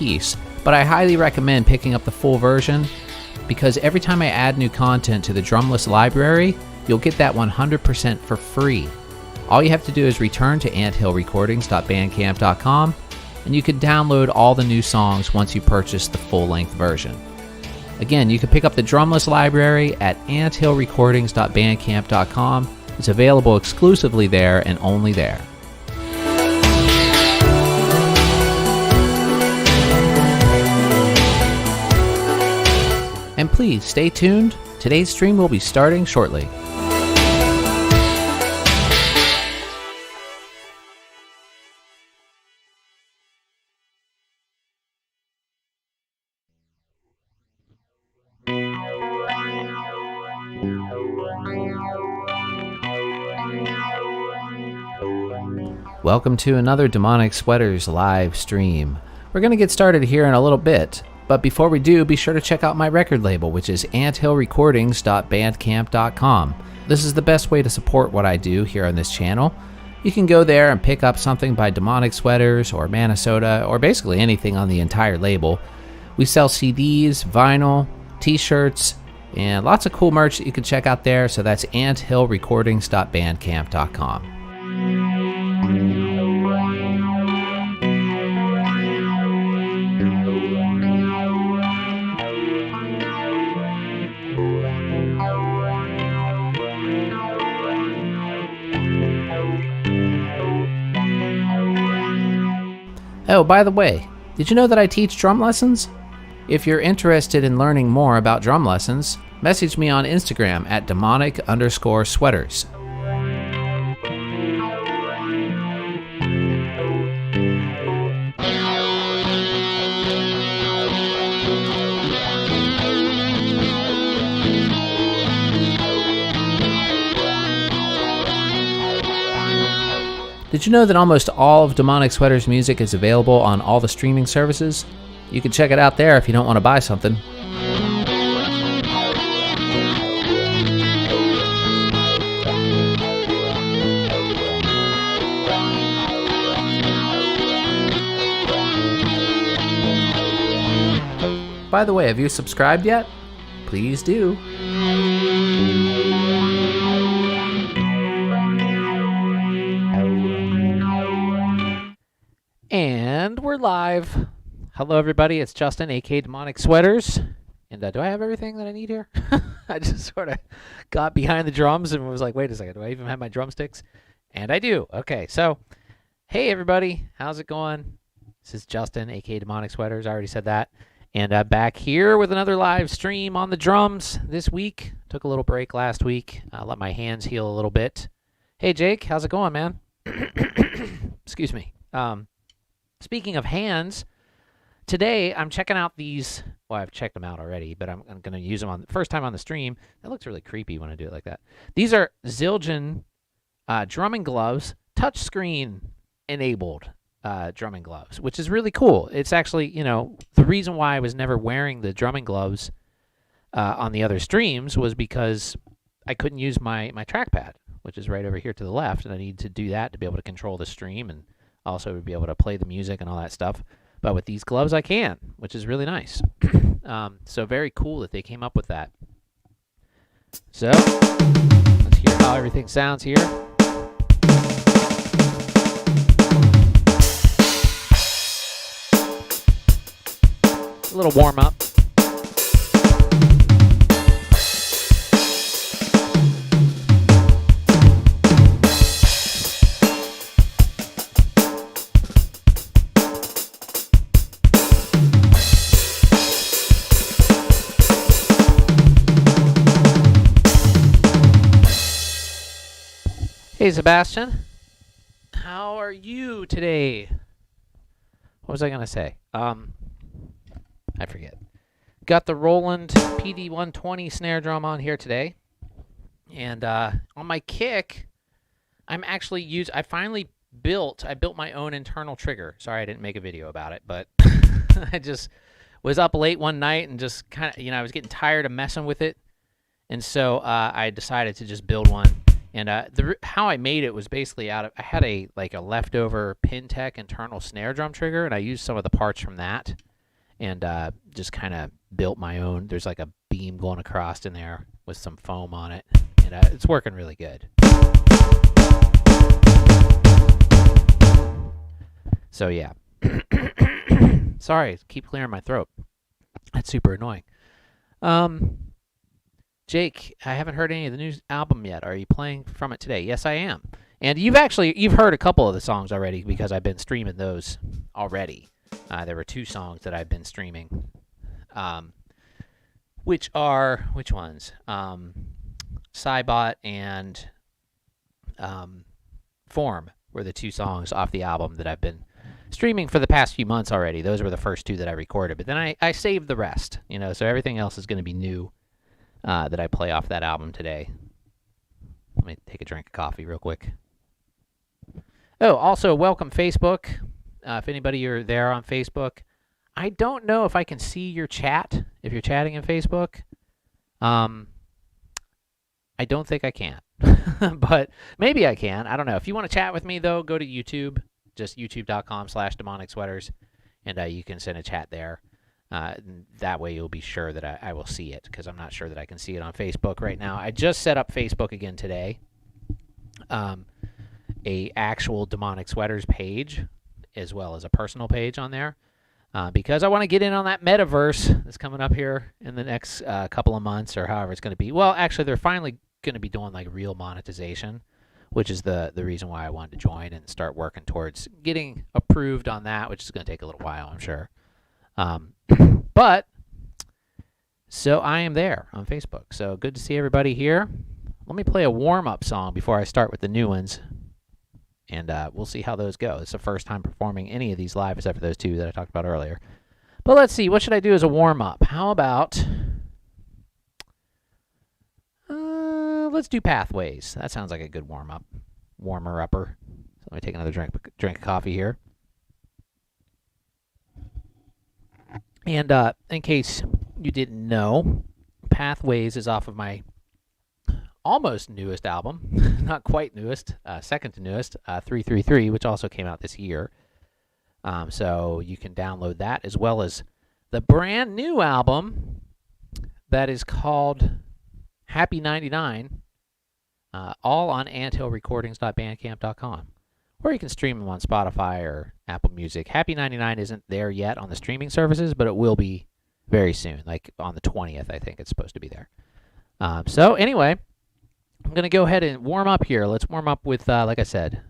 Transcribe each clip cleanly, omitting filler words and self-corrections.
piece, but I highly recommend picking up the full version because every time I add new content to the drumless library, you'll get that 100% for free. All you have to do is return to anthillrecordings.bandcamp.com and you can download all the new songs once you purchase the full-length version. Again, you can pick up the drumless library at anthillrecordings.bandcamp.com. It's available exclusively there and only there. And please stay tuned. Today's stream will be starting shortly. Welcome to another Demonic Sweaters live stream. We're going to get started here in a little bit, but before we do, be sure to check out my record label, which is anthillrecordings.bandcamp.com. This is the best way to support what I do here on this channel. You can go there and pick up something by Demonic Sweaters or Minnesota or basically anything on the entire label. We sell CDs, vinyl, t-shirts, and lots of cool merch that you can check out there. So that's anthillrecordings.bandcamp.com. Oh, by the way, did you know that I teach drum lessons? If you're interested in learning more about drum lessons, message me on Instagram at demonic_sweaters. Did you know that almost all of Demonic Sweaters music is available on all the streaming services? You can check it out there if you don't want to buy something. By the way, have you subscribed yet? Please do. And we're live. Hello everybody, it's Justin, aka Demonic Sweaters. And do I have everything that I need here? I just sort of got behind the drums and was like, wait a second, do I even have my drumsticks? And I do. Okay, so, hey everybody, how's it going? This is Justin, aka Demonic Sweaters, I already said that. And I'm back here with another live stream on the drums this week. Took a little break last week, let my hands heal a little bit. Hey Jake, how's it going, man? Excuse me. Speaking of hands, today I'm checking out these. Well, I've checked them out already, but I'm going to use them on the first time on the stream. That looks really creepy when I do it like that. These are Zildjian drumming gloves, touchscreen enabled drumming gloves, which is really cool. It's actually, you know, the reason why I was never wearing the drumming gloves on the other streams was because I couldn't use my trackpad, which is right over here to the left, and I need to do that to be able to control the stream and also to be able to play the music and all that stuff. But with these gloves, I can, which is really nice. So very cool that they came up with that. So let's hear how everything sounds here. A little warm up. Hey Sebastian, how are you today? What was I gonna say? I forget. Got the Roland PD-120 snare drum on here today, and on my kick, I'm actually I built my own internal trigger. Sorry I didn't make a video about it, but I just was up late one night and just kind of, I was getting tired of messing with it, and so I decided to just build one. And how I made it was basically I had a leftover Pintech internal snare drum trigger, and I used some of the parts from that and just kind of built my own. There's like a beam going across in there with some foam on it, and it's working really good. So yeah. Sorry, keep clearing my throat. That's super annoying. Jake, I haven't heard any of the new album yet. Are you playing from it today? Yes, I am. And you've heard a couple of the songs already because I've been streaming those already. There were 2 songs that I've been streaming. Which ones? Cybot and Form were the 2 songs off the album that I've been streaming for the past few months already. Those were the first 2 that I recorded, but then I saved the rest, so everything else is going to be new that I play off that album today. Let me take a drink of coffee real quick. Oh, also, welcome Facebook. If anybody are there on Facebook, I don't know if I can see your chat if you're chatting in Facebook. I don't think I can, but maybe I can. I don't know. If you want to chat with me, though, go to YouTube, just youtube.com/demonicsweaters, and you can send a chat there. That way you'll be sure that I will see it, because I'm not sure that I can see it on Facebook right now. I just set up Facebook again today. A actual Demonic Sweaters page, as well as a personal page on there, because I want to get in on that metaverse that's coming up here in the next couple of months, or however it's going to be. Well, actually, they're finally going to be doing like real monetization, which is the reason why I wanted to join and start working towards getting approved on that, which is going to take a little while, I'm sure. But so I am there on Facebook. So good to see everybody here. Let me play a warm-up song before I start with the new ones, and we'll see how those go. It's the first time performing any of these live except for those 2 that I talked about earlier. But let's see, what should I do as a warm-up? How about let's do Pathways. That sounds like a good warm-up, warmer-upper. So let me take another drink of coffee here. And in case you didn't know, Pathways is off of my almost newest album, not quite newest, second to newest, 333, which also came out this year. So you can download that, as well as the brand new album that is called HAPPY99, all on anthillrecordings.bandcamp.com. Or you can stream them on Spotify or Apple Music. HAPPY99 isn't there yet on the streaming services, but it will be very soon, like on the 20th, I think it's supposed to be there. So anyway, I'm going to go ahead and warm up here. Let's warm up with, like I said,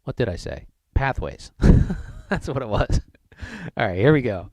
what did I say? Pathways. That's what it was. All right, here we go.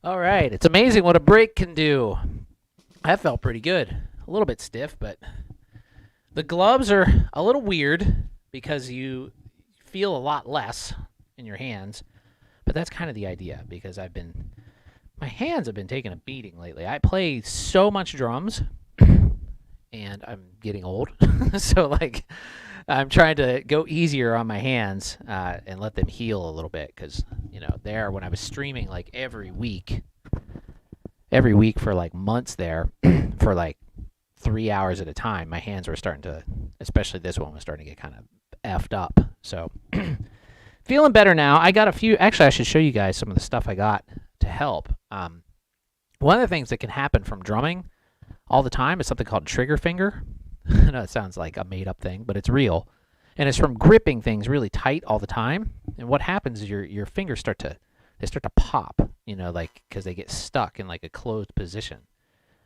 All right, it's amazing what a break can do. That felt pretty good. A little bit stiff, but the gloves are a little weird because you feel a lot less in your hands. But that's kind of the idea because my hands have been taking a beating lately. I play so much drums and I'm getting old. So like I'm trying to go easier on my hands and let them heal a little bit because, when I was streaming like every week for like months there for like 3 hours at a time, my hands were starting to, especially this one was starting to get kind of effed up. So feeling better now. I got a few, actually I should show you guys some of the stuff I got to help. One of the things that can happen from drumming all the time is something called trigger finger. I know it sounds like a made up thing, but it's real. And it's from gripping things really tight all the time. And what happens is your fingers start to pop, because they get stuck in like a closed position.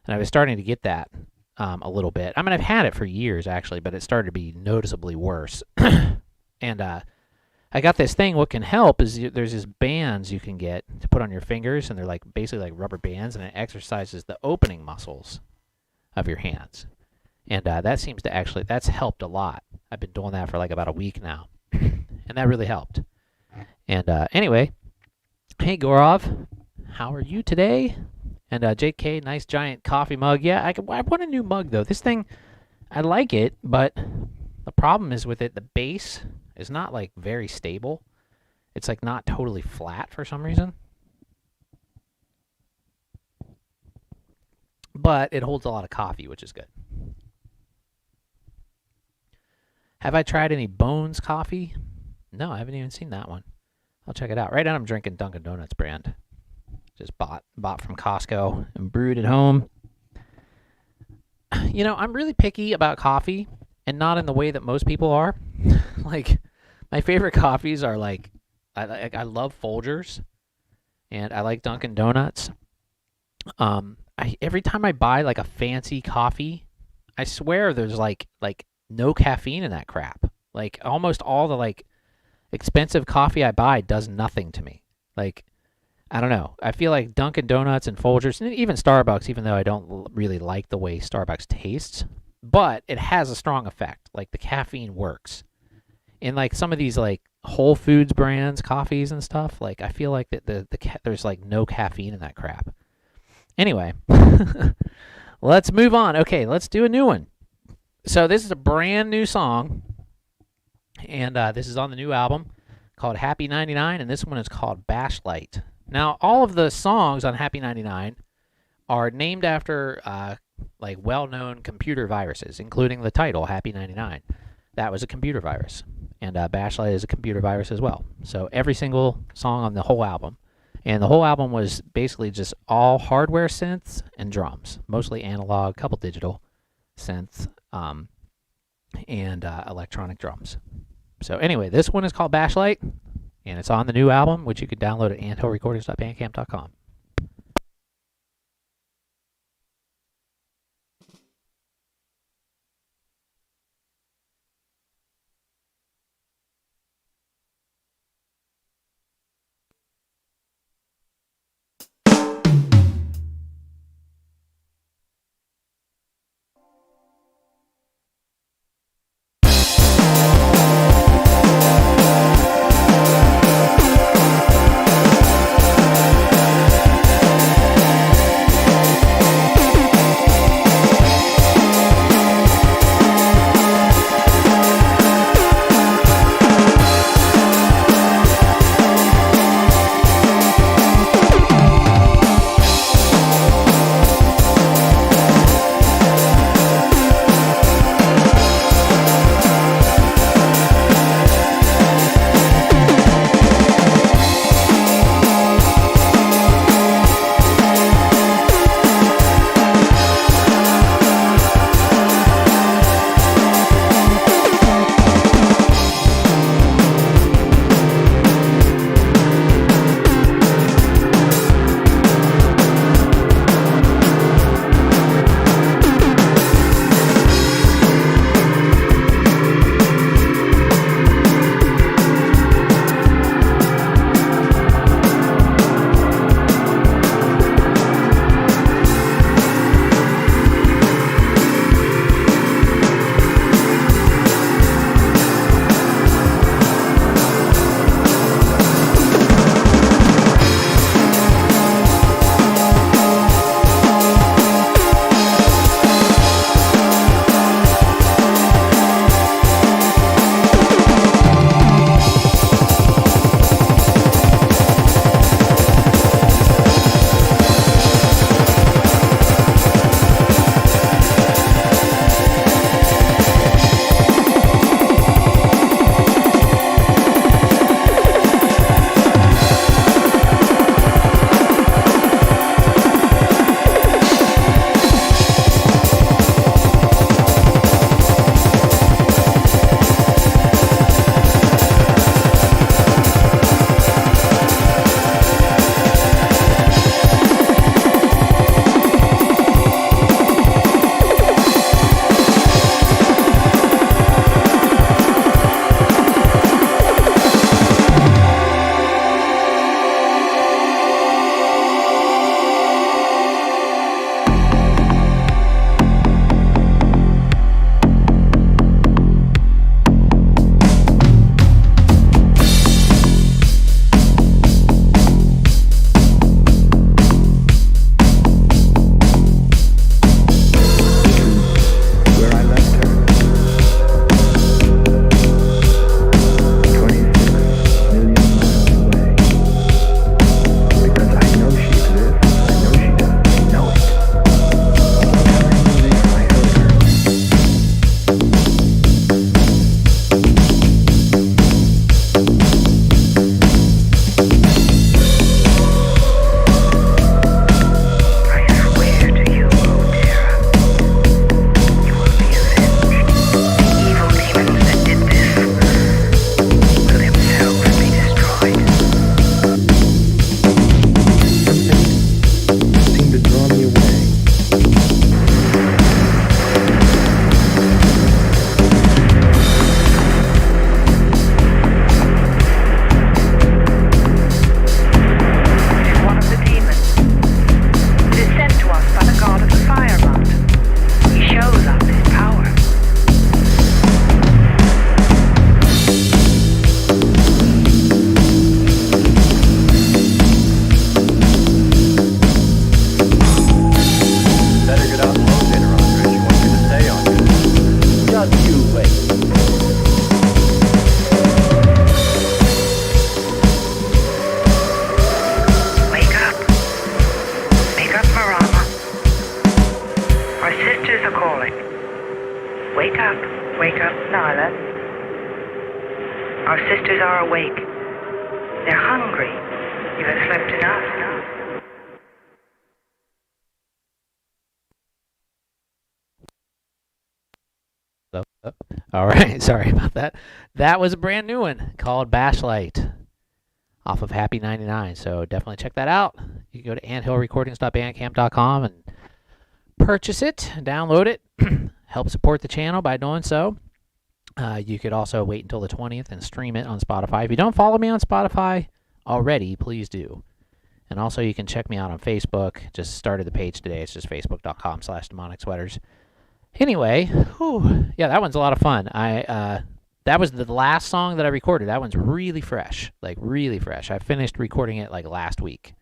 And I was starting to get that a little bit. I mean, I've had it for years actually, but it started to be noticeably worse. And I got this thing. What can help is there's these bands you can get to put on your fingers, and they're like basically like rubber bands, and it exercises the opening muscles of your hands. And that seems to that's helped a lot. I've been doing that for like about a week now, and that really helped. And anyway, hey Gorov, how are you today? And JK, nice giant coffee mug. Yeah, I want a new mug though. This thing, I like it, but the problem is with it, the base is not like very stable. It's like not totally flat for some reason. But it holds a lot of coffee, which is good. Have I tried any Bones coffee? No, I haven't even seen that one. I'll check it out. Right now I'm drinking Dunkin' Donuts brand. Just bought from Costco and brewed at home. I'm really picky about coffee, and not in the way that most people are. Like, my favorite coffees are like, I love Folgers, and I like Dunkin' Donuts. Every time I buy like a fancy coffee, I swear there's like no caffeine in that crap. Like almost all the like expensive coffee I buy does nothing to me. Like, I don't know. I feel like Dunkin' Donuts and Folgers, and even Starbucks, even though I don't really like the way Starbucks tastes, but it has a strong effect. Like the caffeine works. In like some of these like Whole Foods brands, coffees and stuff, like I feel like that there's like no caffeine in that crap. Anyway, let's move on. Okay, let's do a new one. So this is a brand new song, and this is on the new album called HAPPY99, and this one is called Bashlight. Now, all of the songs on HAPPY99 are named after like well-known computer viruses, including the title HAPPY99. That was a computer virus, and Bashlight is a computer virus as well. So every single song on the whole album. And the whole album was basically just all hardware synths and drums, mostly analog, couple digital synths, and electronic drums. So anyway, this one is called Bashlight, and it's on the new album, which you can download at anthillrecordings.bandcamp.com. sisters are awake. They're hungry. You have slept enough, no? All right, sorry about that. That was a brand new one called Bashlight off of HAPPY99. So definitely check that out. You can go to anthillrecordings.bandcamp.com and purchase it, download it, help support the channel by doing so. You could also wait until the 20th and stream it on Spotify. If you don't follow me on Spotify already, please do. And also you can check me out on Facebook. Just started the page today. It's just facebook.com/demonicsweaters. Anyway, whew, yeah, that one's a lot of fun. That was the last song that I recorded. That one's really fresh, like really fresh. I finished recording it like last week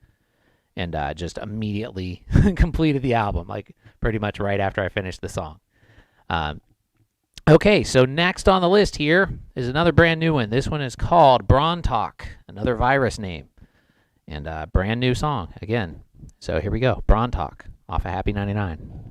and just immediately completed the album, like pretty much right after I finished the song. Okay, so next on the list here is another brand new one. This one is called Brontock, another virus name, and brand new song again. So here we go, Brontock off of HAPPY99.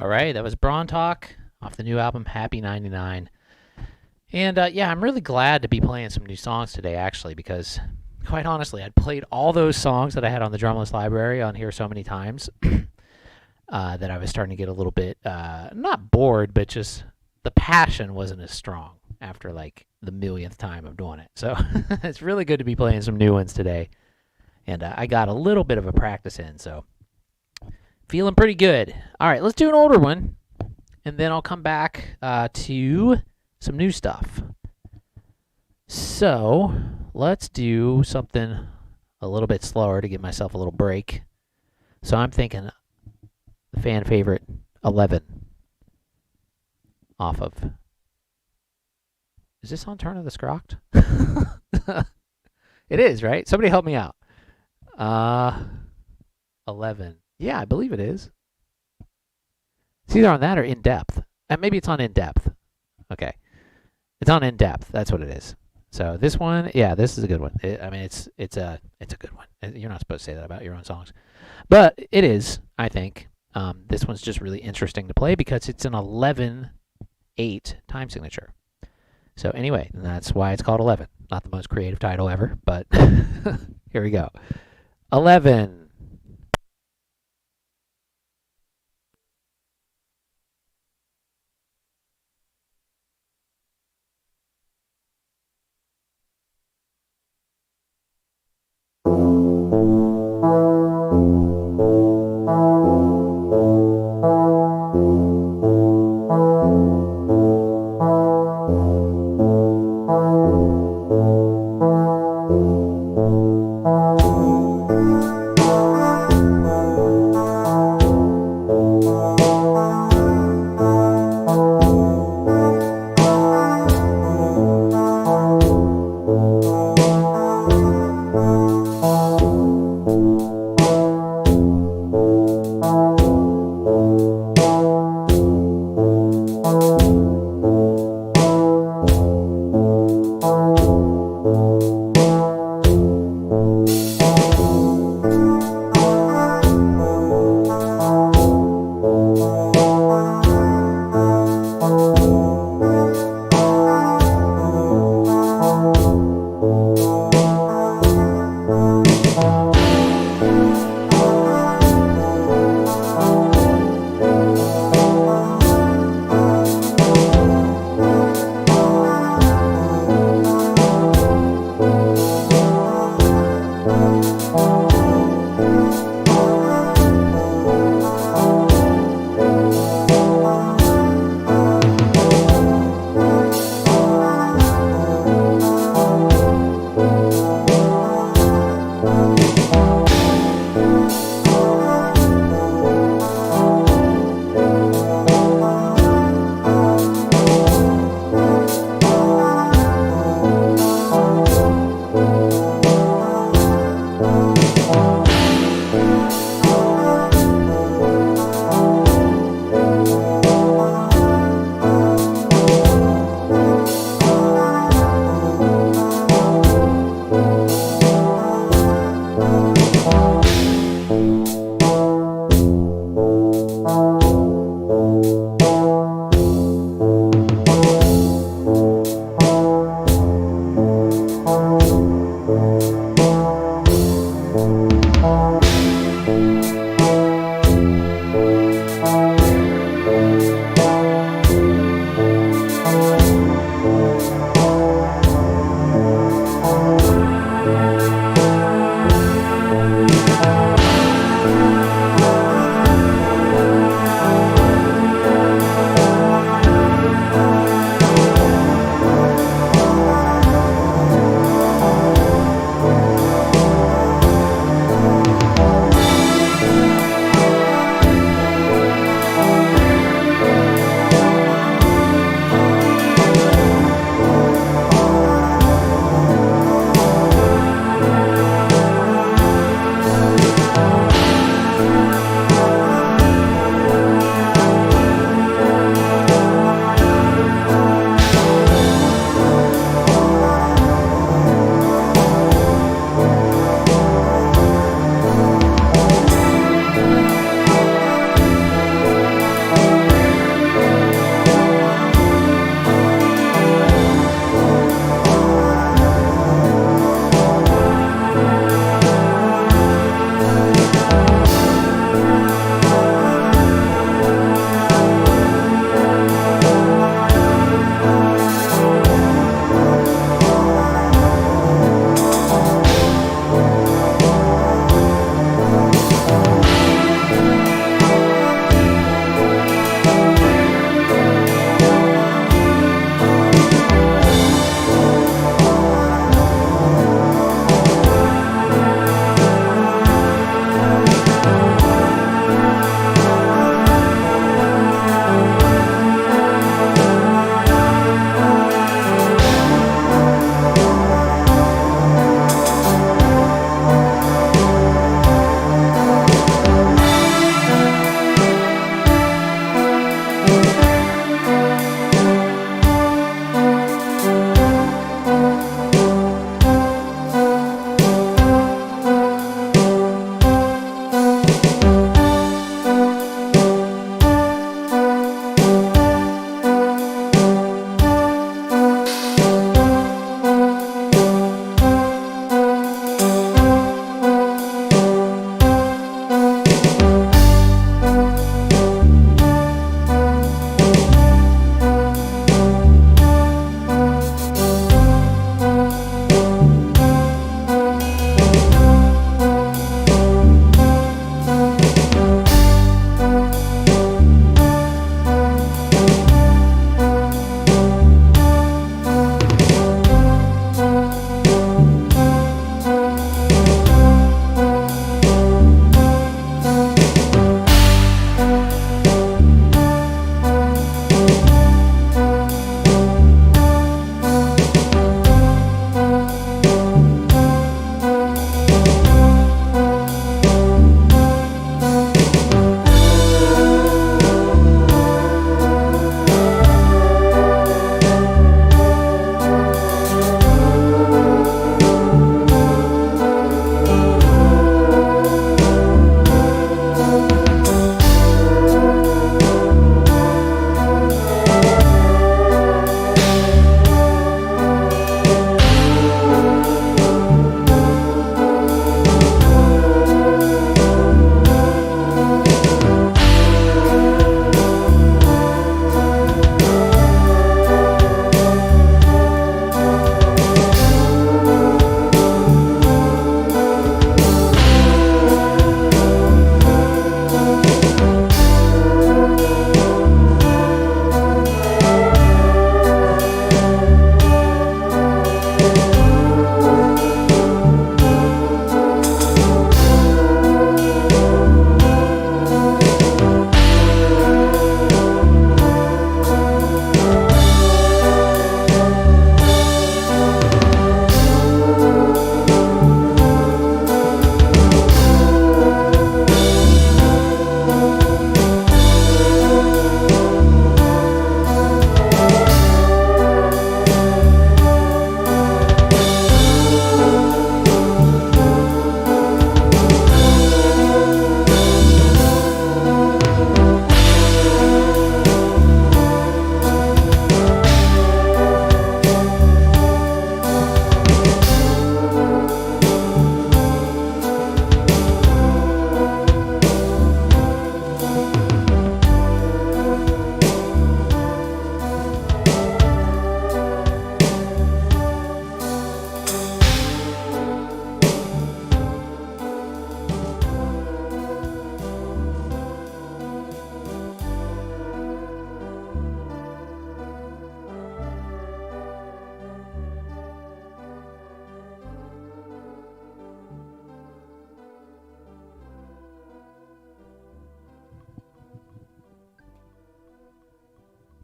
All right, that was Brontock off the new album HAPPY99. And yeah, I'm really glad to be playing some new songs today, actually, because quite honestly, I'd played all those songs that I had on the Drumless library on here so many times. that I was starting to get a little bit, not bored, but just the passion wasn't as strong after like the millionth time of doing it. So it's really good to be playing some new ones today. And I got a little bit of a practice in, so feeling pretty good. All right, let's do an older one, and then I'll come back to some new stuff. So let's do something a little bit slower to give myself a little break. So I'm thinking the fan favorite 11 off of. Is this on Turn of the Scrocked? It is, right? Somebody help me out. 11. Yeah, I believe it is. It's either on that or In Depth. Maybe it's on In Depth. Okay. It's on In Depth. That's what it is. So this one, yeah, this is a good one. I mean, it's a good one. You're not supposed to say that about your own songs, but it is, I think. This one's just really interesting to play because it's an 11/8 time signature. So anyway, that's why it's called 11. Not the most creative title ever, but here we go. 11.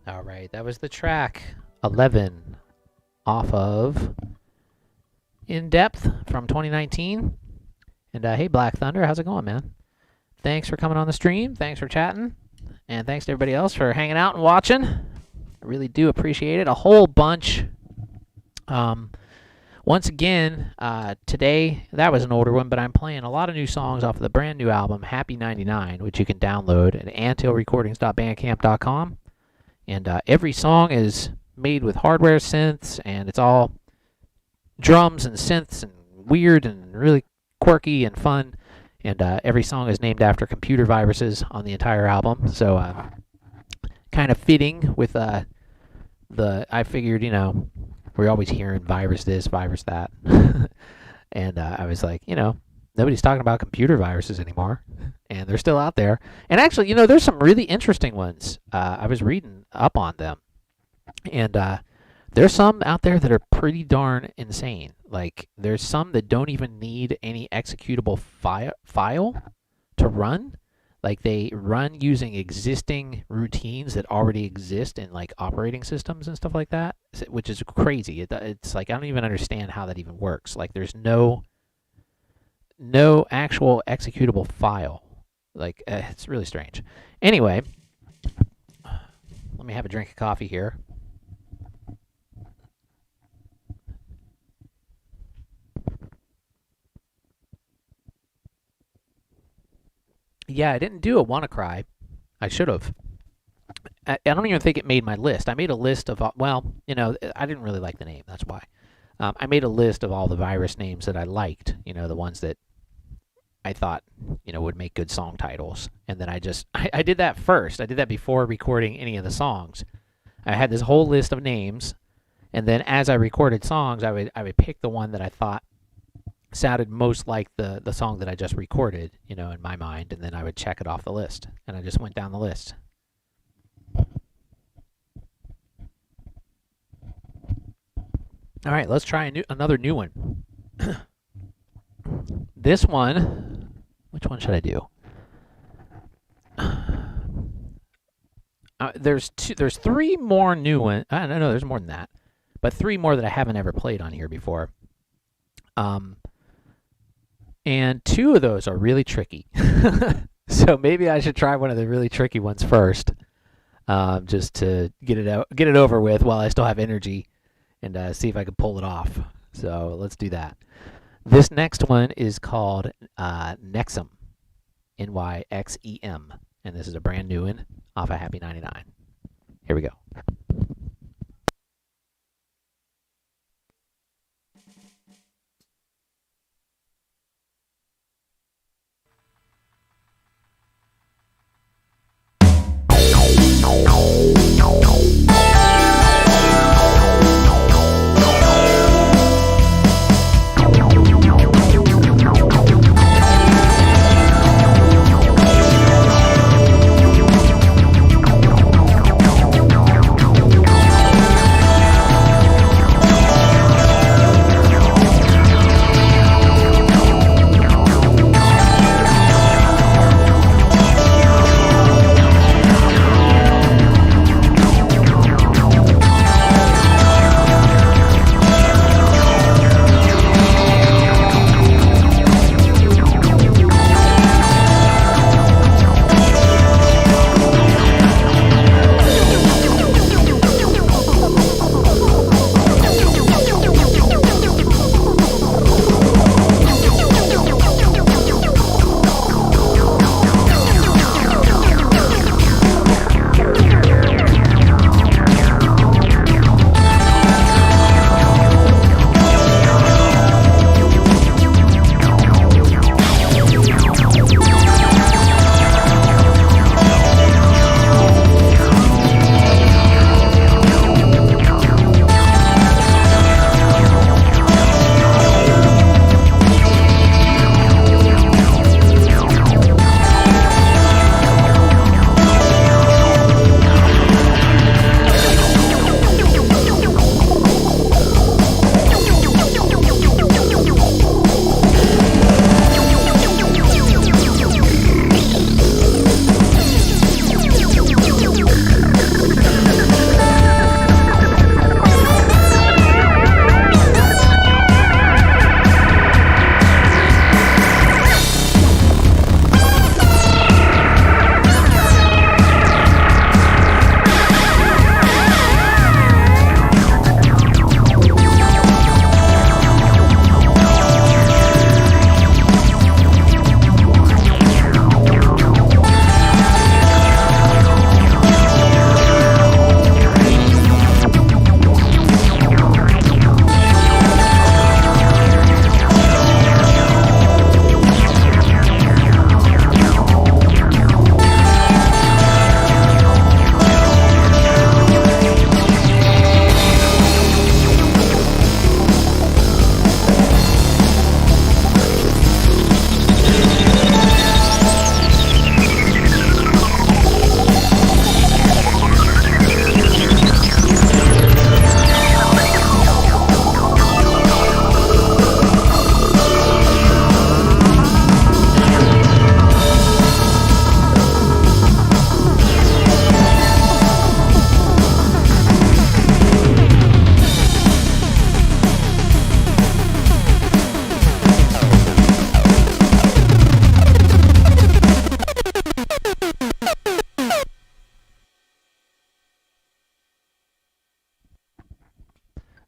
All right, that was the track 11 off of In Depth from 2019. And hey, Black Thunder, how's it going, man? Thanks for coming on the stream. Thanks for chatting. And thanks to everybody else for hanging out and watching. I really do appreciate it. A whole bunch. Once again, today, that was an older one, but I'm playing a lot of new songs off of the brand new album, HAPPY99, which you can download at antilrecordings.bandcamp.com. And every song is made with hardware synths, and it's all drums and synths and weird and really quirky and fun. And every song is named after computer viruses on the entire album. So kind of fitting with I figured, you know, we're always hearing virus this, virus that. And I was like, you know, nobody's talking about computer viruses anymore. And they're still out there. And actually, you know, there's some really interesting ones. I was reading up on them. And there's some out there that are pretty darn insane. Like, there's some that don't even need any executable file to run. Like, they run using existing routines that already exist in, like, operating systems and stuff like that, which is crazy. It's like, I don't even understand how that even works. Like, there's no actual executable file. Like, it's really strange. Anyway, let me have a drink of coffee here. Yeah, I didn't do a WannaCry. I should have. I don't even think it made my list. I made a list of, well, you know, I didn't really like the name. That's why. I made a list of all the virus names that I liked, you know, the ones that I thought, you know, would make good song titles. And then I did that first. I did that before recording any of the songs. I had this whole list of names. And then as I recorded songs, I would pick the one that I thought sounded most like the song that I just recorded, you know, in my mind, and then I would check it off the list. And I just went down the list. All right, let's try another new one. This one, which one should I do? There's three more new ones. No, there's more than that, but three more that I haven't ever played on here before. And two of those are really tricky. So maybe I should try one of the really tricky ones first, just to get it over with while I still have energy, and see if I can pull it off. So let's do that. This next one is called Nexum, N-Y-X-E-M, and this is a brand new one off of HAPPY99. Here we go.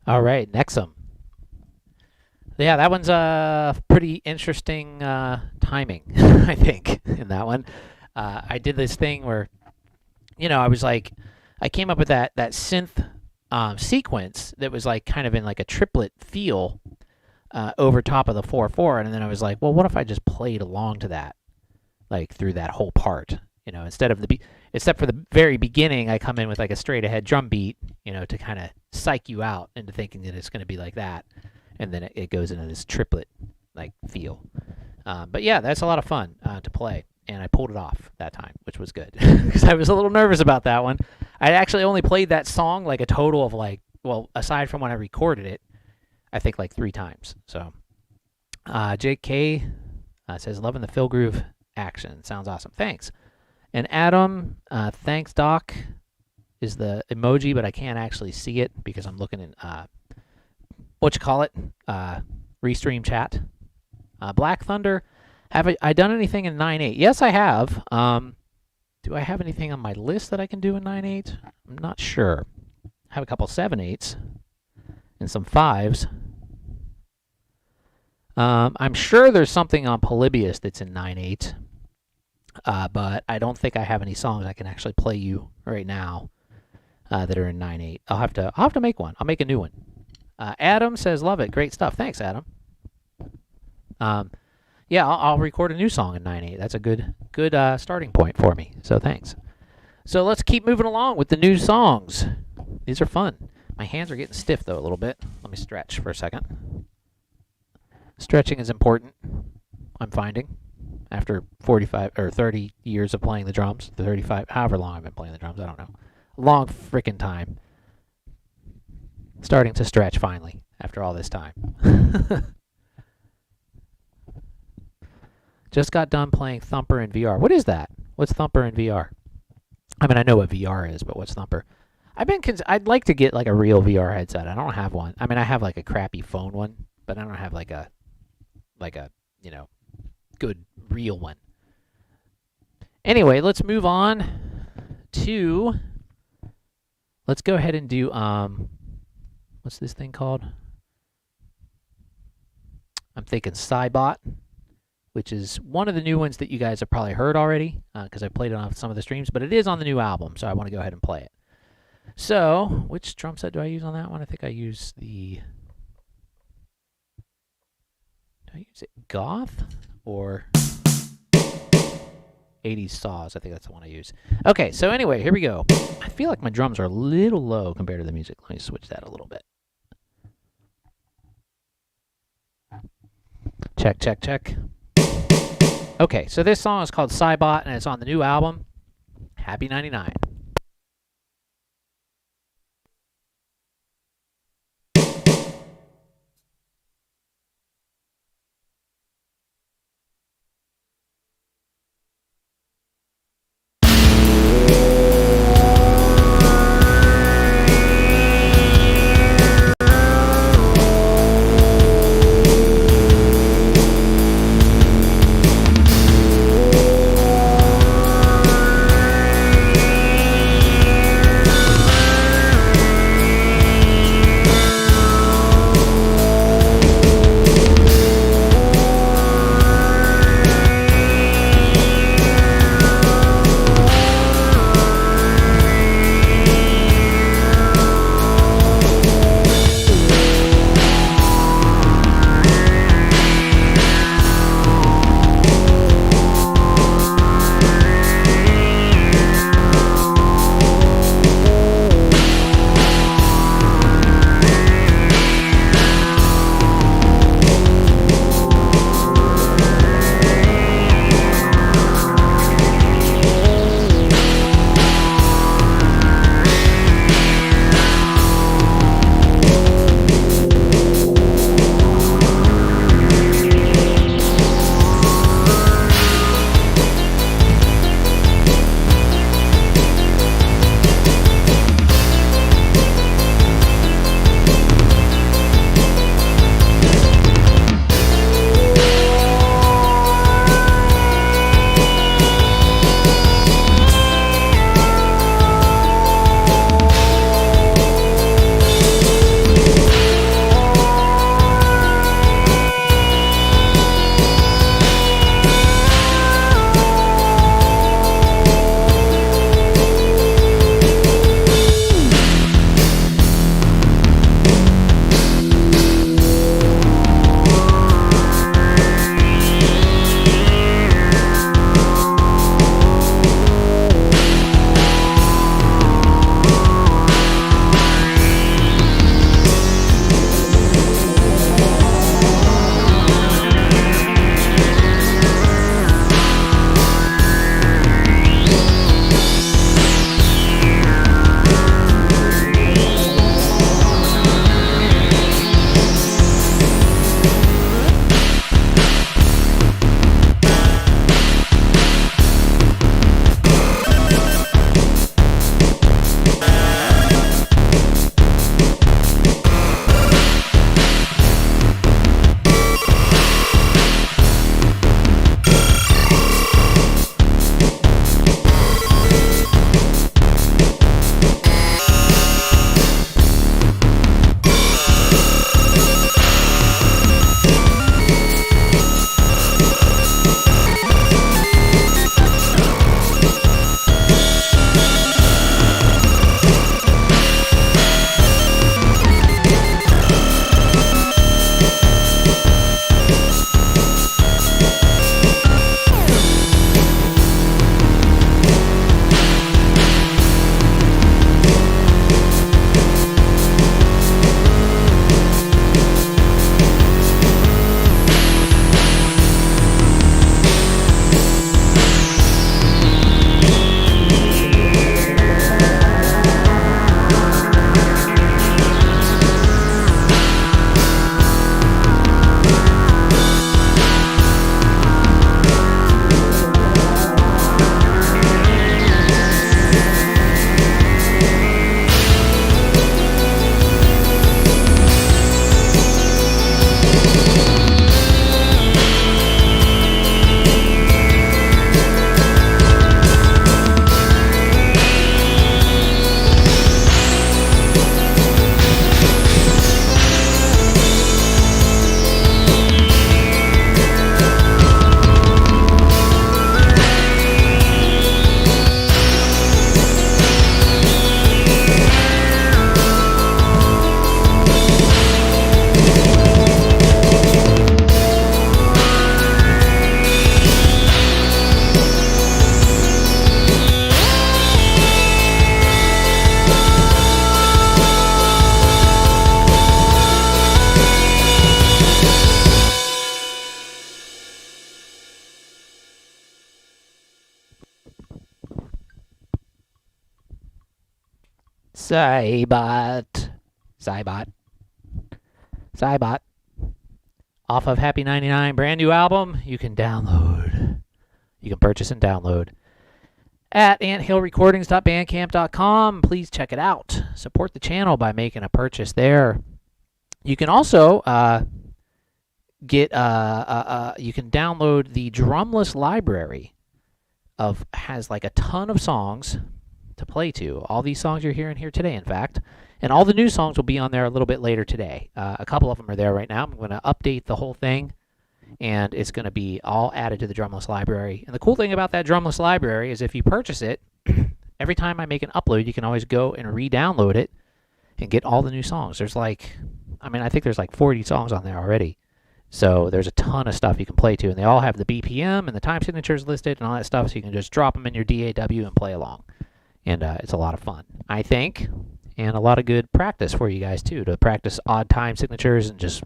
All right, Nexum. Yeah, that one's pretty interesting timing, I think, in that one. I did this thing where, I was like, I came up with that synth sequence that was like kind of in like a triplet feel over top of the 4/4, and then I was like, well, what if I just played along to that, like through that whole part, except for the very beginning, I come in with like a straight ahead drum beat, to kind of psych you out into thinking that it's going to be like that. And then it goes into this triplet like feel. But yeah, that's a lot of fun to play. And I pulled it off that time, which was good. Because I was a little nervous about that one. I actually only played that song like a total of aside from when I recorded it, I think like 3 times. So JK says, loving the Phil Groove action. Sounds awesome. Thanks. And Adam, thanks Doc, is the emoji, but I can't actually see it because I'm looking in... Restream chat. Black Thunder, have I done anything in 9/8? Yes, I have. Do I have anything on my list that I can do in 9/8? I'm not sure. I have a couple 7/8s and some 5s. I'm sure there's something on Polybius that's in 9/8, but I don't think I have any songs I can actually play you right now that are in 9/8. I'll have to make one. I'll make a new one. Adam says, love it. Great stuff. Thanks, Adam. Yeah, I'll record a new song in 9/8. That's a good starting point for me. So thanks. So let's keep moving along with the new songs. These are fun. My hands are getting stiff, though, a little bit. Let me stretch for a second. Stretching is important, I'm finding, after 45 or 30 years of playing the drums. 35, however long I've been playing the drums, I don't know. A long freaking time. Starting to stretch finally after all this time. Just got done playing Thumper in VR. What is that? What's Thumper in VR? I mean, I know what VR is, but what's Thumper? I'd like to get like a real VR headset. I don't have one. I mean, I have like a crappy phone one, but I don't have like a good real one. Anyway, let's move on to. Let's go ahead and do what's this thing called? I'm thinking Cybot, which is one of the new ones that you guys have probably heard already, because I played it on some of the streams, but it is on the new album, so I want to go ahead and play it. So, which drum set do I use on that one? I think I use the... Do I use it Goth or 80s Saws? I think that's the one I use. Okay, so anyway, here we go. I feel like my drums are a little low compared to the music. Let me switch that a little bit. Check, check, check. Okay, so this song is called Cybot, and it's on the new album, HAPPY99. Cybot. Off of HAPPY99, brand new album. You can download. You can purchase and download at anthillrecordings.bandcamp.com. Please check it out. Support the channel by making a purchase there. You can also you can download the drumless library has like a ton of songs to play to. All these songs you're hearing here today, in fact. And all the new songs will be on there a little bit later today. A couple of them are there right now. I'm going to update the whole thing, and it's going to be all added to the drumless library. And the cool thing about that drumless library is if you purchase it, every time I make an upload, you can always go and re-download it and get all the new songs. There's like, I think there's like 40 songs on there already. So there's a ton of stuff you can play to, and they all have the BPM and the time signatures listed and all that stuff, so you can just drop them in your DAW and play along. And it's a lot of fun, I think, and a lot of good practice for you guys, too, to practice odd time signatures and just,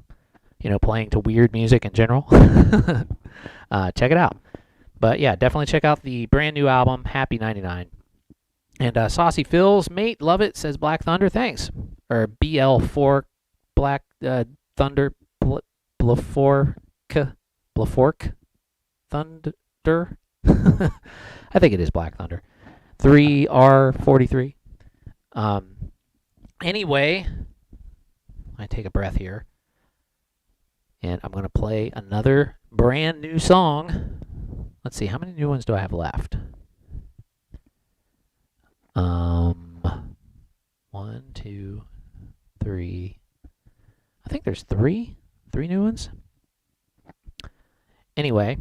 playing to weird music in general. Check it out. But, yeah, definitely check out the brand new album, HAPPY99. And Saucy Phil's mate, love it, says Black Thunder, thanks. Or BL4 Black Thunder, Blafork Thunder. I think it is Black Thunder. 3R43. Anyway, I take a breath here, and I'm going to play another brand new song. Let's see, how many new ones do I have left? 1, 2, 3. I think there's 3 new ones. Anyway,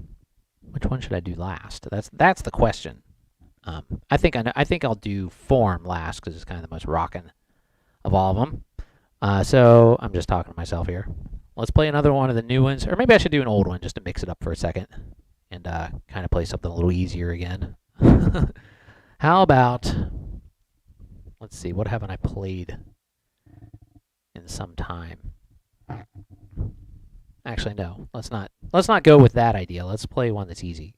which one should I do last? That's the question. I think I'll do Form last because it's kind of the most rockin' of all of them. So I'm just talking to myself here. Let's play another one of the new ones, or maybe I should do an old one just to mix it up for a second and kind of play something a little easier again. How about, let's see, what haven't I played in some time? Actually, no. Let's not go with that idea. Let's play one that's easy.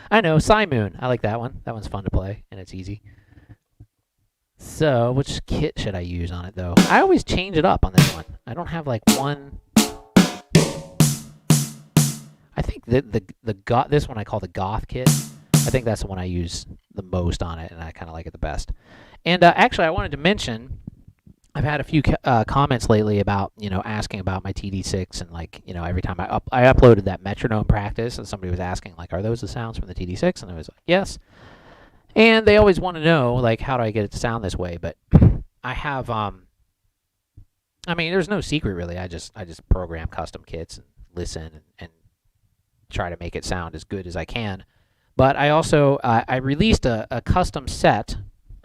I know, Cymoon. I like that one. That one's fun to play, and it's easy. So, which kit should I use on it, though? I always change it up on this one. I don't have, like, one... I think this one I call the Goth kit. I think that's the one I use the most on it, and I kind of like it the best. And actually, I wanted to mention... I've had a few comments lately about, asking about my TD-6, and every time I uploaded that metronome practice, and somebody was asking, are those the sounds from the TD-6? And I was like, yes. And they always want to know, how do I get it to sound this way? But I have, there's no secret really. I just program custom kits and listen and try to make it sound as good as I can. But I also I released a custom set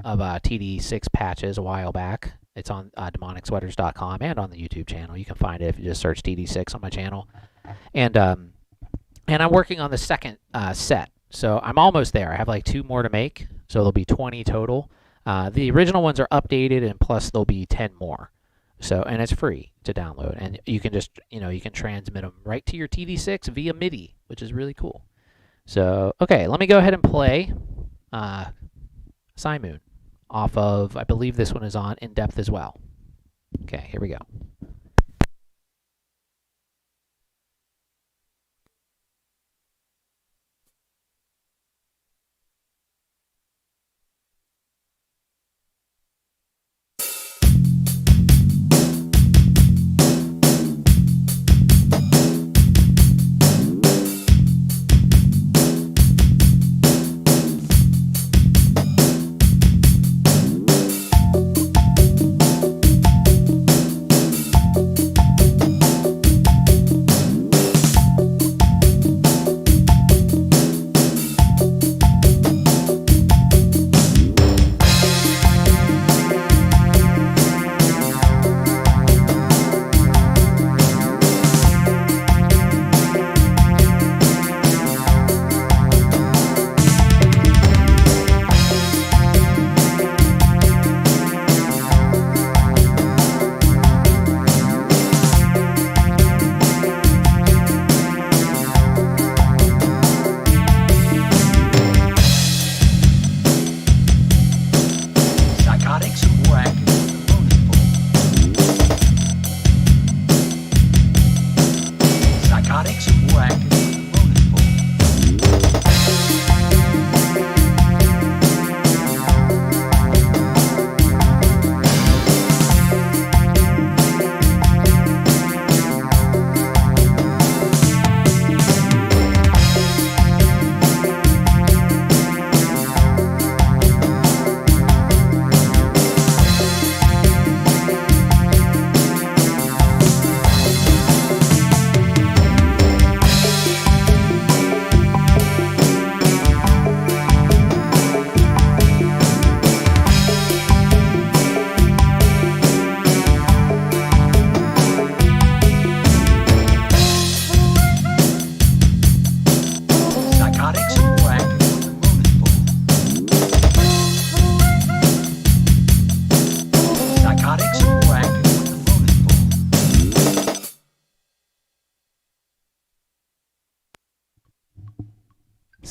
of TD-6 patches a while back. It's on demonicsweaters.com and on the YouTube channel. You can find it if you just search TD-6 on my channel. And I'm working on the second set. So I'm almost there. I have 2 more to make. So there'll be 20 total. The original ones are updated, and plus there'll be 10 more. So, and it's free to download. And you can just, you can transmit them right to your TD-6 via MIDI, which is really cool. So, okay, let me go ahead and play Cymoon. Off of, I believe this one is on In Depth as well. Okay, here we go.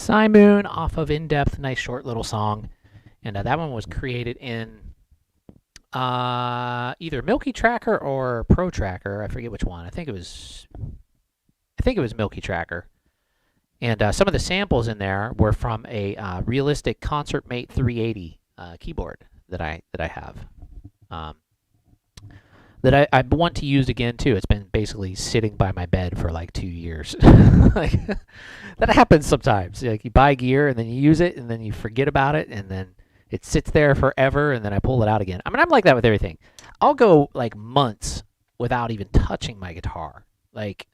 Cymoon off of In Depth, nice short little song. And that one was created in either Milky Tracker or Pro Tracker. I forget which one. I think it was Milky Tracker. And some of the samples in there were from a Realistic Concert Mate 380 keyboard that I have. That I want to use again too. It's been basically sitting by my bed for like 2 years. Like, that happens sometimes. Like, you buy gear and then you use it and then you forget about it and then it sits there forever and then I pull it out again. I mean, I'm like that with everything. I'll go like months without even touching my guitar. Like,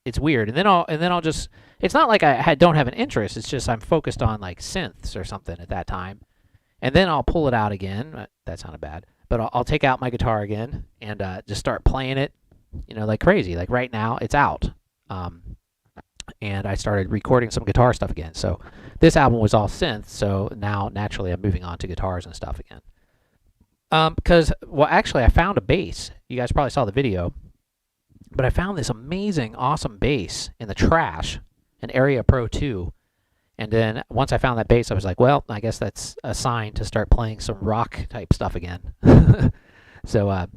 it's weird. And then I'll just. It's not like I don't have an interest. It's just I'm focused on like synths or something at that time, and then I'll pull it out again. That sounded bad. But I'll take out my guitar again and just start playing it, like crazy. Like right now, it's out. And I started recording some guitar stuff again. So this album was all synth, so now naturally I'm moving on to guitars and stuff again. Actually I found a bass. You guys probably saw the video. But I found this amazing, awesome bass in the trash, an Area Pro 2. And then once I found that bass, I was like, well, I guess that's a sign to start playing some rock type stuff again. So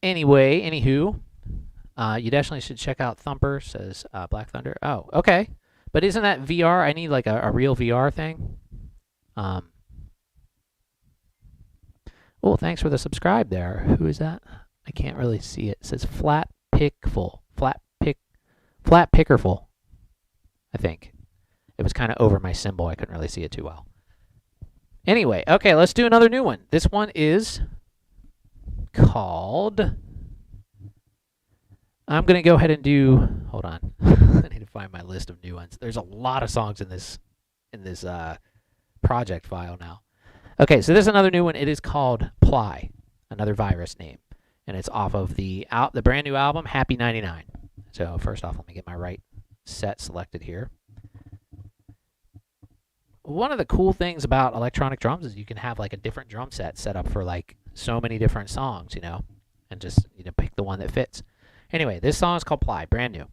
anywho, you definitely should check out Thumper, says Black Thunder. Oh, okay. But isn't that VR? I need like a real VR thing. Oh, thanks for the subscribe there. Who is that? I can't really see it. It says Flat Pickerful, I think. It was kind of over my symbol. I couldn't really see it too well. Anyway, okay, let's do another new one. This one is called... I'm going to go ahead and do... Hold on. I need to find my list of new ones. There's a lot of songs in this project file now. Okay, so this is another new one. It is called Ply, another virus name. And it's off of the brand new album, HAPPY99. So first off, let me get my right set selected here. One of the cool things about electronic drums is you can have like a different drum set up for like so many different songs, and just pick the one that fits. Anyway, this song is called Ply, brand new.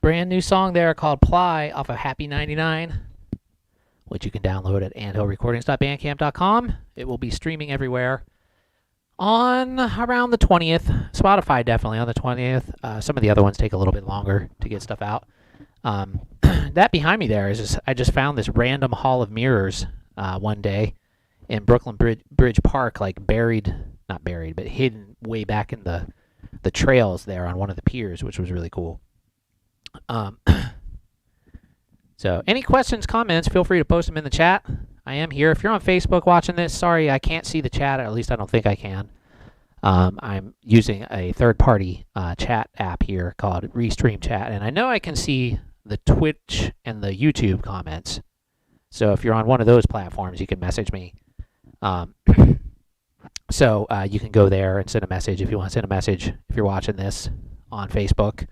brand new song there called Ply off of HAPPY99, which you can download at anthillrecordings.bandcamp.com. It will be streaming everywhere on around the 20th. Spotify definitely on the 20th. Some of the other ones take a little bit longer to get stuff out. That behind me there is I just found this random hall of mirrors one day in Brooklyn Bridge Park, like not buried, but hidden way back in the trails there on one of the piers, which was really cool. So any questions, comments, feel free to post them in the chat. I am here. If you're on Facebook watching this, sorry I can't see the chat, or at least I don't think I can. I'm using a third-party chat app here called Restream Chat, and I know I can see the Twitch and the YouTube comments. So if you're on one of those platforms, you can message me. So you can go there and send a message if you want to send a message if you're watching this on Facebook.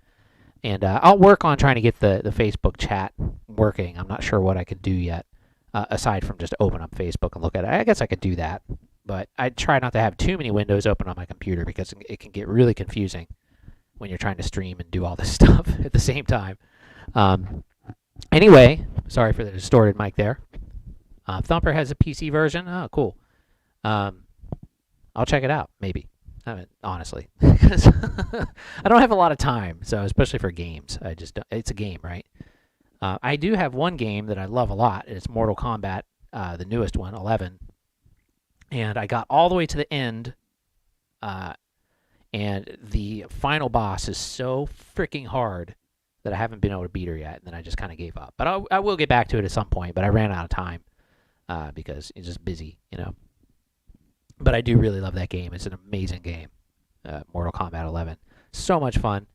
And I'll work on trying to get the Facebook chat working. I'm not sure what I could do yet, aside from just open up Facebook and look at it. I guess I could do that, but I try not to have too many windows open on my computer because it can get really confusing when you're trying to stream and do all this stuff at the same time. Anyway, sorry for the distorted mic there. Thumper has a PC version. Oh, cool. I'll check it out, maybe. I mean, honestly, because I don't have a lot of time, so especially for games, I just don't, it's a game, right? I do have one game that I love a lot, and it's Mortal Kombat, the newest one, 11, and I got all the way to the end, and the final boss is so freaking hard that I haven't been able to beat her yet, and then I just kind of gave up. But I will get back to it at some point, but I ran out of time because it's just busy, you know. But I do really love that game. It's an amazing game, Mortal Kombat 11. So much fun.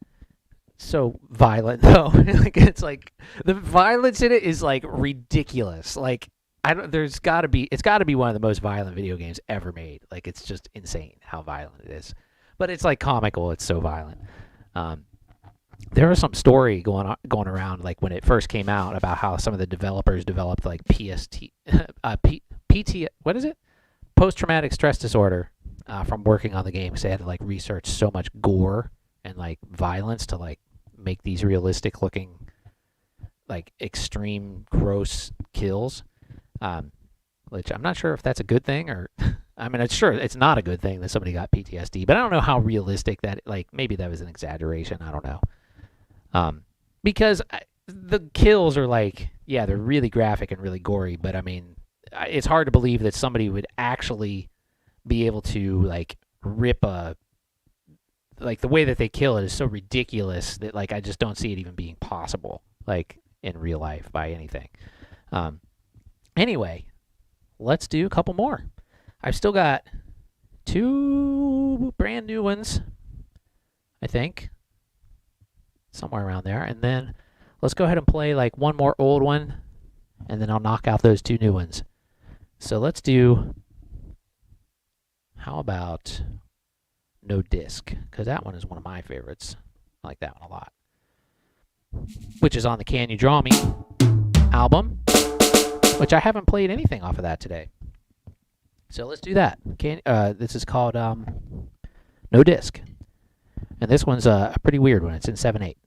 So violent though. It's like the violence in it is like ridiculous. Like it's got to be one of the most violent video games ever made. Like it's just insane how violent it is. But it's like comical. It's so violent. There was some story going around like when it first came out about how some of the developers developed like what is it? Post-traumatic stress disorder from working on the game, because they had to like research so much gore and like violence to like make these realistic looking like extreme gross kills, which I'm not sure if that's a good thing, or I mean it's not a good thing that somebody got PTSD, but I don't know how realistic that, like maybe that was an exaggeration, I don't know, because the kills are like, yeah, they're really graphic and really gory, but I mean it's hard to believe that somebody would actually be able to like rip like the way that they kill it is so ridiculous that like I just don't see it even being possible like in real life by anything. Anyway, let's do a couple more. I've still got 2 brand new ones, I think, somewhere around there, and then let's go ahead and play like one more old one, and then I'll knock out those 2 new ones. So let's do, how about No Disc? Because that one is one of my favorites. I like that one a lot. Which is on the Can You Draw Me album, which I haven't played anything off of that today. So let's do that. This is called No Disc. And this one's a pretty weird one. It's in 7/8.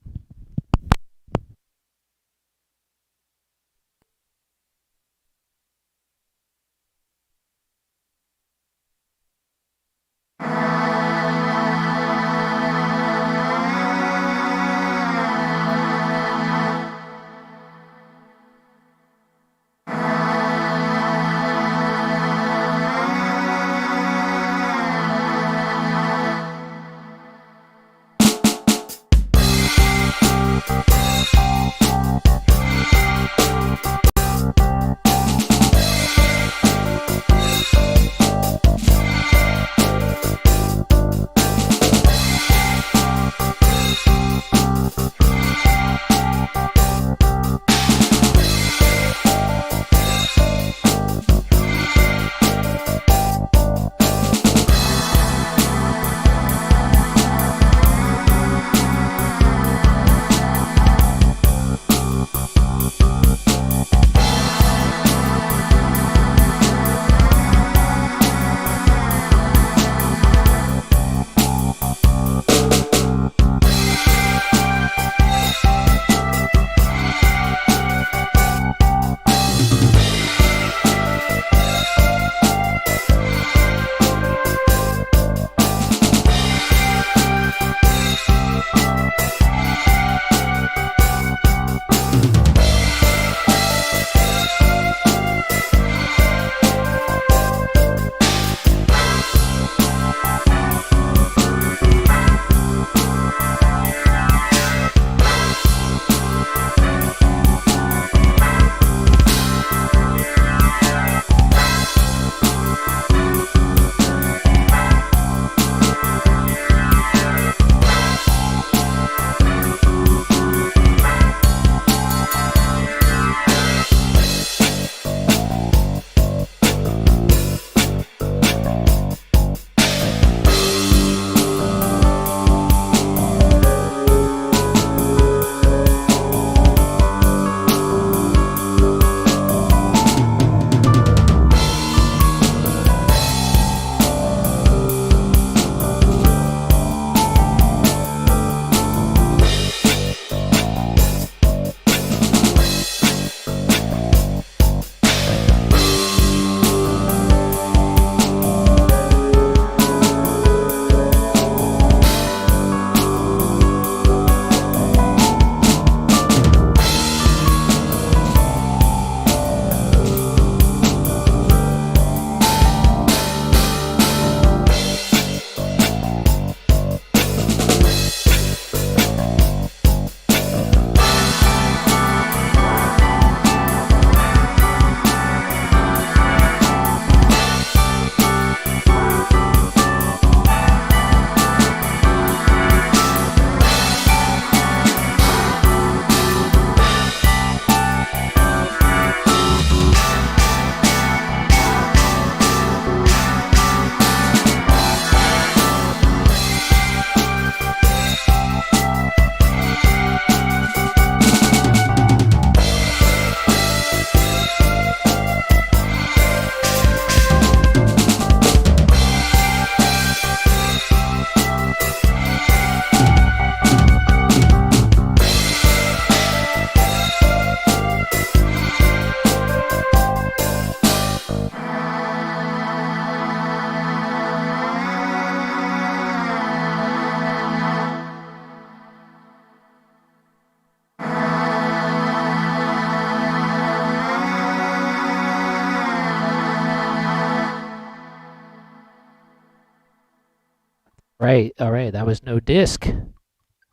Right. All right. That was No Disc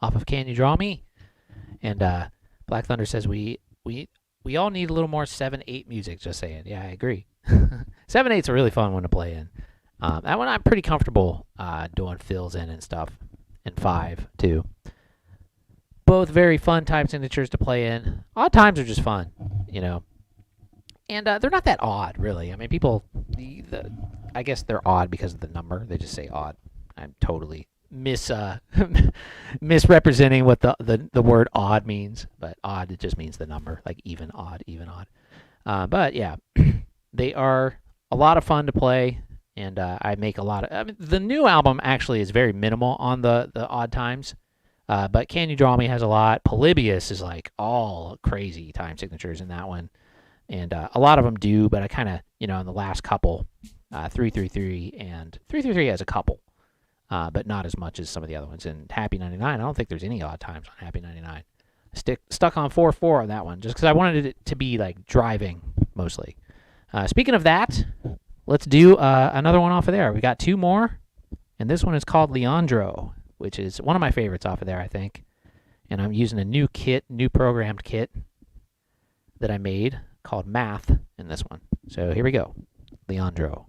off of Can You Draw Me? And Black Thunder says we all need a little more 7/8 music. Just saying. Yeah, I agree. 7/8's a really fun one to play in. That one I'm pretty comfortable doing fills in and stuff. And 5 too. Both very fun time signatures to play in. Odd times are just fun, you know. And they're not that odd, really. I mean, people, I guess they're odd because of the number. They just say odd. I'm totally misrepresenting what the word odd means. But odd, it just means the number, like even odd, even odd. But yeah, they are a lot of fun to play. And I make a lot of... I mean, the new album actually is very minimal on the odd times. But Can You Draw Me has a lot. Polybius is like all crazy time signatures in that one. And a lot of them do, but I kind of, you know, in the last couple, 333 and 333 has a couple, but not as much as some of the other ones. And HAPPY99, I don't think there's any odd times on HAPPY99. Stuck on 4/4 on that one, just because I wanted it to be like driving mostly. Speaking of that, let's do another one off of there. We got 2 more, and this one is called Leandro, which is one of my favorites off of there, I think. And I'm using a new programmed kit that I made called Math in this one. So here we go. Leandro.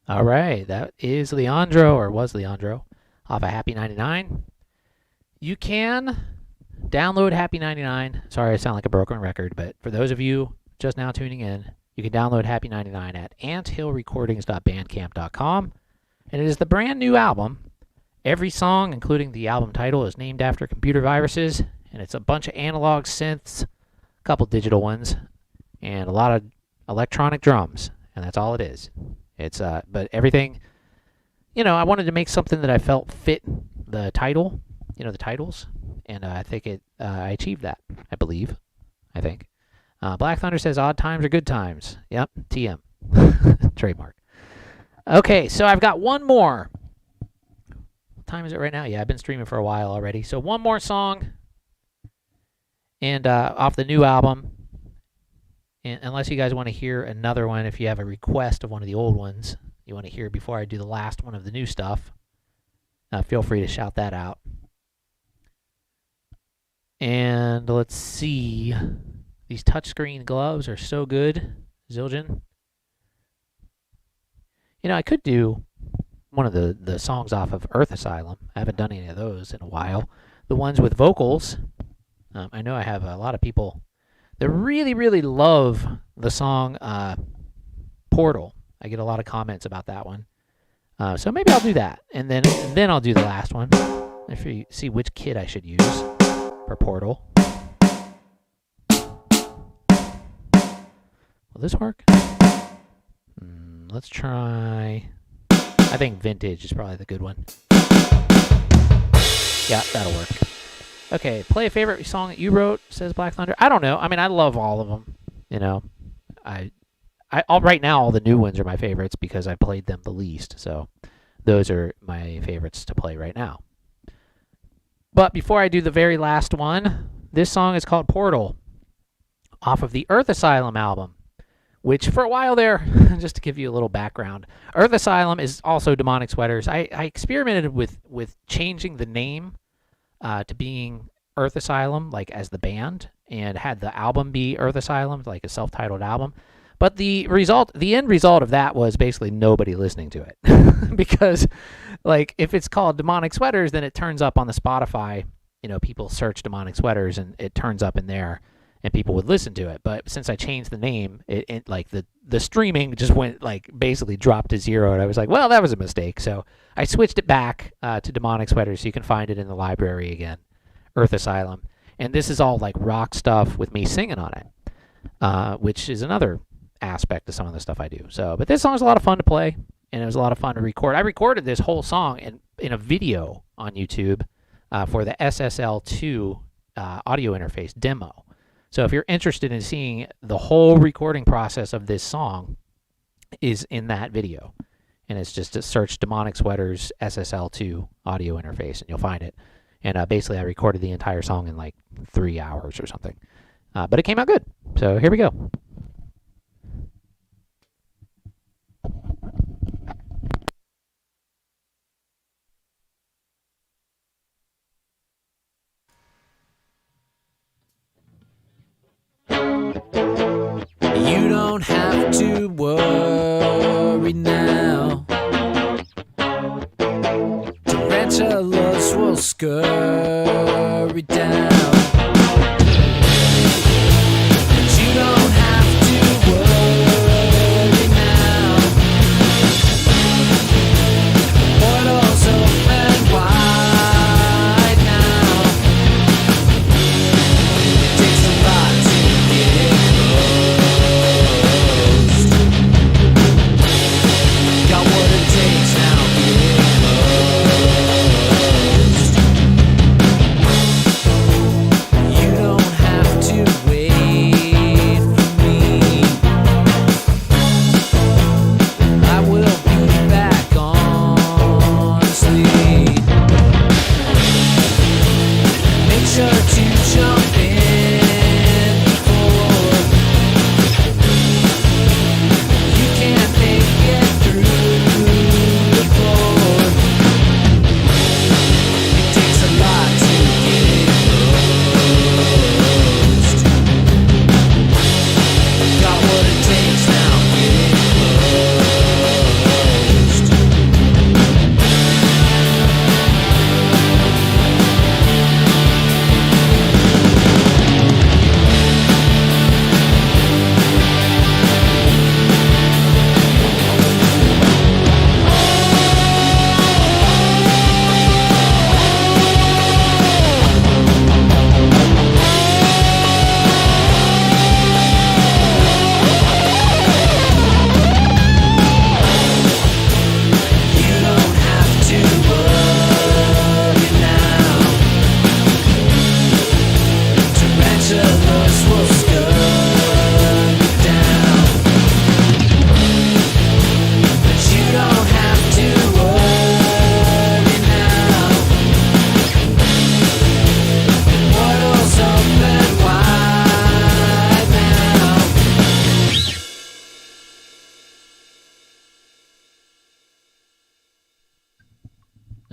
All right, that is Leandro, or was Leandro, off of HAPPY99. You can download HAPPY99. Sorry, I sound like a broken record, but for those of you just now tuning in, you can download HAPPY99 at anthillrecordings.bandcamp.com. And it is the brand new album. Every song, including the album title, is named after computer viruses, and it's a bunch of analog synths, a couple digital ones, and a lot of electronic drums, and that's all it is. It's but everything, I wanted to make something that I felt fit the title, the titles, and I think I achieved that. I think. Black Thunder says odd times are good times. Yep, TM, trademark. Okay, so I've got one more. What time is it right now? Yeah, I've been streaming for a while already. So one more song, and off the new album. And unless you guys want to hear another one, if you have a request of one of the old ones you want to hear before I do the last one of the new stuff, feel free to shout that out. And let's see. These touchscreen gloves are so good, Zildjian. I could do one of the songs off of Earth Asylum. I haven't done any of those in a while. The ones with vocals. I know I have a lot of people that really, really love the song Portal. I get a lot of comments about that one. So maybe I'll do that. And then I'll do the last one. If you see which kit I should use for Portal. Will this work? Let's try. I think Vintage is probably the good one. Yeah, that'll work. Okay, play a favorite song that you wrote, says Black Thunder. I don't know. I mean, I love all of them. Right now, all the new ones are my favorites because I played them the least. So those are my favorites to play right now. But before I do the very last one, this song is called Portal, off of the Earth Asylum album. Which, for a while there, just to give you a little background, Earth Asylum is also Demonic Sweaters. I experimented with changing the name to being Earth Asylum, like as the band, and had the album be Earth Asylum, like a self-titled album. But the end result of that was basically nobody listening to it. Because, like, if it's called Demonic Sweaters, then it turns up on the Spotify. People search Demonic Sweaters, and it turns up in there. And people would listen to it, but since I changed the name, it like the streaming just went basically dropped to zero, and I was like, well, that was a mistake. So I switched it back to Demonic Sweaters, so you can find it in the library again, Earth Asylum, and this is all like rock stuff with me singing on it, which is another aspect of some of the stuff I do. So, but this song is a lot of fun to play, and it was a lot of fun to record. I recorded this whole song in a video on YouTube for the SSL2 audio interface demo. So if you're interested in seeing the whole recording process of this song is in that video. And it's just to search Demonic Sweaters SSL2 audio interface and you'll find it. And basically I recorded the entire song in like 3 hours or something. But it came out good. So here we go. You don't have to worry now. Tarantulas will scurry down. But you don't have to worry now. Portals open wide now. It takes a lot to get close.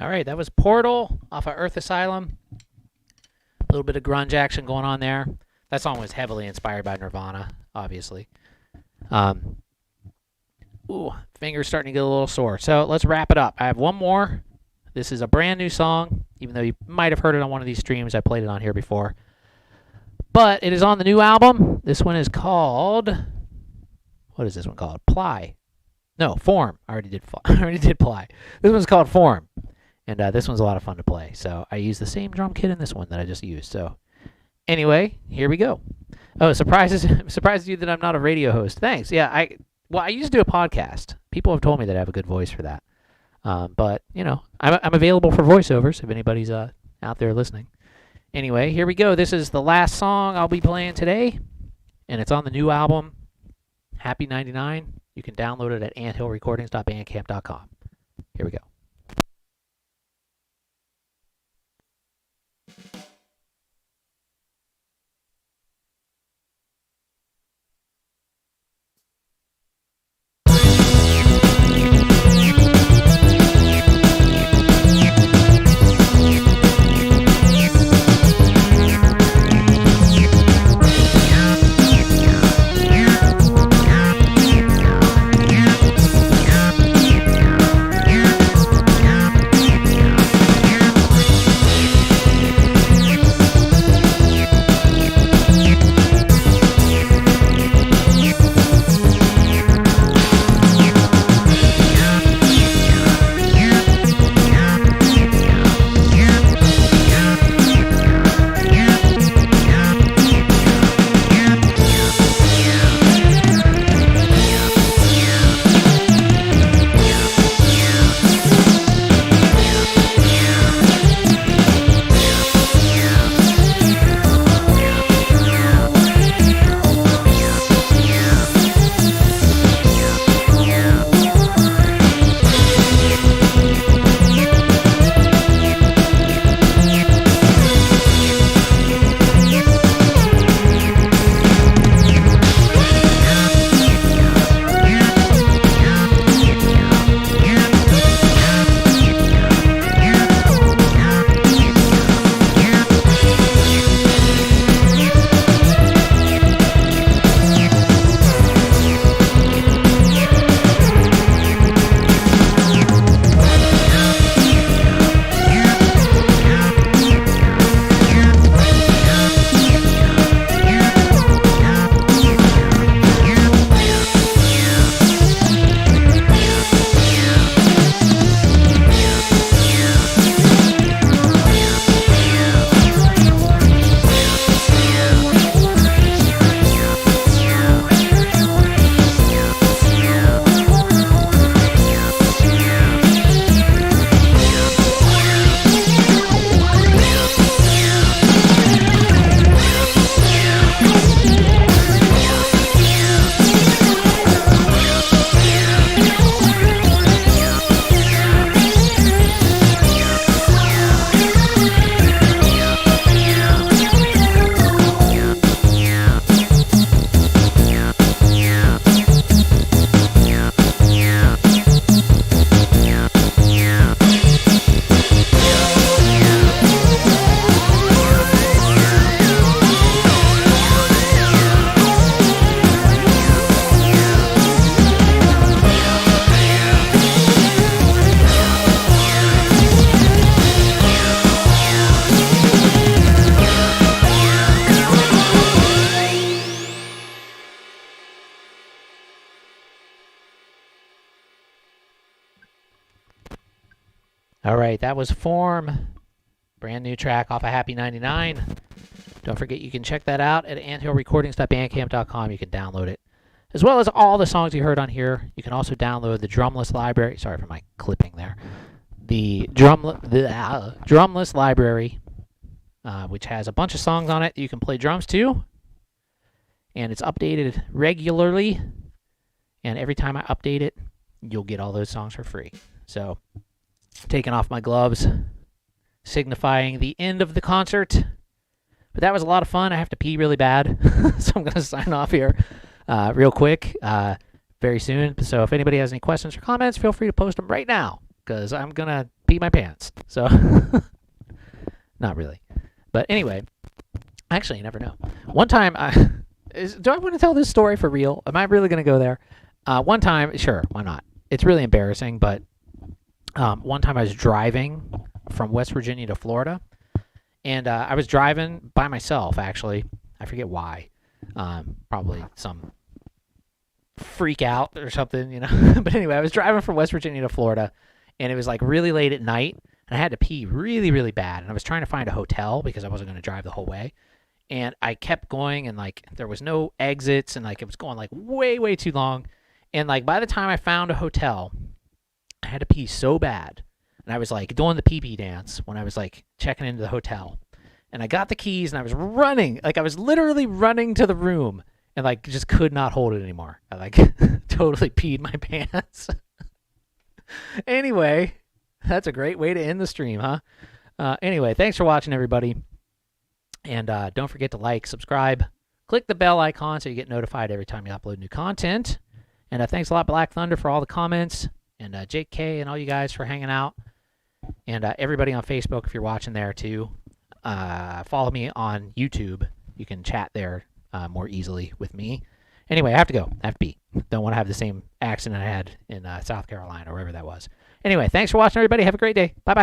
All right, that was Portal off of Earth Asylum. A little bit of grunge action going on there. That song was heavily inspired by Nirvana, obviously. Ooh, finger's starting to get a little sore. So let's wrap it up. I have one more. This is a brand new song, even though you might have heard it on one of these streams. I played it on here before. But it is on the new album. This one is called... What is this one called? Ply. No, Form. I already did Ply. This one's called Form. And this one's a lot of fun to play. So I used the same drum kit in this one that I just used. So anyway, here we go. Oh, surprises you that I'm not a radio host. Thanks. Yeah, I used to do a podcast. People have told me that I have a good voice for that. But, you know, I'm available for voiceovers if anybody's out there listening. Anyway, here we go. This is the last song I'll be playing today. And it's on the new album, HAPPY99. You can download it at anthillrecordings.bandcamp.com. Here we go. All right, that was Form. Brand new track off of HAPPY99. Don't forget you can check that out at anthillrecordings.bandcamp.com. You can download it, as well as all the songs you heard on here. You can also download the drumless library. Sorry for my clipping there. The drumless library, which has a bunch of songs on it you can play drums to. And it's updated regularly. And every time I update it, you'll get all those songs for free. So, taking off my gloves, signifying the end of the concert. But that was a lot of fun. I have to pee really bad, so I'm going to sign off here real quick very soon. So if anybody has any questions or comments, feel free to post them right now, because I'm going to pee peed my pants. So, not really. But anyway, actually, you never know. One time, do I want to tell this story for real? Am I really going to go there? One time, sure, why not? It's really embarrassing, but one time I was driving from West Virginia to Florida, and I was driving by myself, actually. I forget why. Probably some freak out or something, you know. But anyway, I was driving from West Virginia to Florida, and it was like really late at night, and I had to pee really, really bad, and I was trying to find a hotel because I wasn't going to drive the whole way. And I kept going, and like there was no exits, and like it was going like way, way too long. And like by the time I found a hotel, I had to pee so bad, and I was like doing the pee-pee dance when I was like checking into the hotel. And I got the keys, and I was running, like I was literally running to the room, and like just could not hold it anymore. I like totally peed my pants. Anyway, that's a great way to end the stream, huh? Anyway, thanks for watching, everybody. And don't forget to like, subscribe, click the bell icon so you get notified every time you upload new content. And thanks a lot, Black Thunder, for all the comments, and Jake K and all you guys for hanging out. And everybody on Facebook, if you're watching there too, follow me on YouTube. You can chat there more easily with me. Anyway, I have to go. I have to be. Don't want to have the same accident I had in South Carolina or wherever that was. Anyway, thanks for watching, everybody. Have a great day. Bye-bye.